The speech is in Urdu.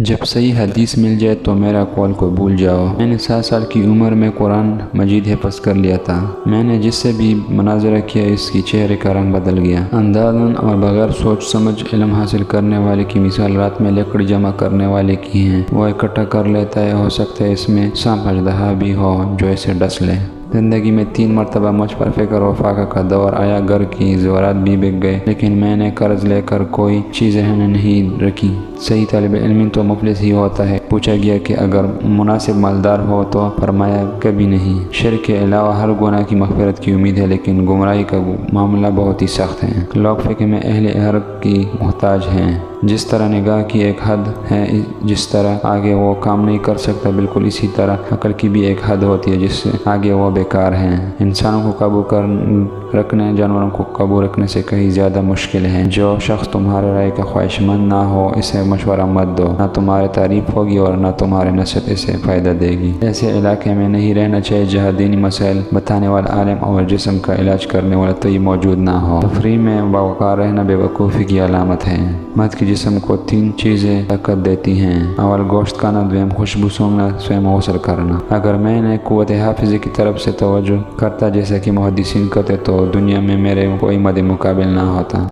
جب صحیح حدیث مل جائے تو میرا قول کو بھول جاؤ۔ میں نے 7 سال کی عمر میں قرآن مجید حفظ کر لیا تھا۔ میں نے جس سے بھی مناظرہ کیا اس کی چہرے کا رنگ بدل گیا۔ اندازاً اور بغیر سوچ سمجھ علم حاصل کرنے والے کی مثال رات میں لکڑی جمع کرنے والے کی ہے۔ وہ اکٹھا کر لیتا ہے، ہو سکتا ہے اس میں سانپ اژدہا بھی ہو جو اسے ڈس لے۔ زندگی میں 3 مرتبہ مجھ پر فکر و فاقہ کا دور آیا، گھر کی زیورات بھی بک گئے، لیکن میں نے قرض لے کر کوئی چیز رہن نہیں رکھی۔ صحیح طالب علم تو مفلس ہی ہوتا ہے۔ پوچھا گیا کہ اگر مناسب مالدار ہو تو فرمایا کبھی نہیں۔ شرک کے علاوہ ہر گناہ کی مغفرت کی امید ہے، لیکن گمراہی کا معاملہ بہت ہی سخت ہے۔ لوگ فقہ میں اہل حرف کی محتاج ہیں۔ جس طرح نگاہ کی ایک حد ہے، جس طرح آگے وہ کام نہیں کر سکتا، بالکل اسی طرح عقل کی بھی ایک حد ہوتی ہے جس سے آگے وہ بیکار ہیں۔ انسانوں کو قابو رکھنے جانوروں کو قابو رکھنے سے کہیں زیادہ مشکل ہے۔ جو شخص تمہارے رائے کا خواہش مند نہ ہو اسے مشورہ مت دو، نہ تمہاری تعریف ہوگی اور نہ تمہاری نصیحت اسے فائدہ دے گی۔ ایسے علاقے میں نہیں رہنا چاہیے جہاں دینی مسائل بتانے والا عالم اور جسم کا علاج کرنے والا طبیب موجود نہ ہو۔ تفریح میں باوقار رہنا بے وقوفی کی علامت ہے۔ مرد کے جسم کو 3 چیزیں طاقت دیتی ہیں: اول گوشت کھانا، دوم خوشبو سونگھنا، سوم غسل کرنا۔ اگر میں نے قوت حافظہ کی طرف سے توجہ کرتا جیسا کہ محدثین کرتے تو دنیا میں میرے کوئی مد مقابل نہ ہوتا۔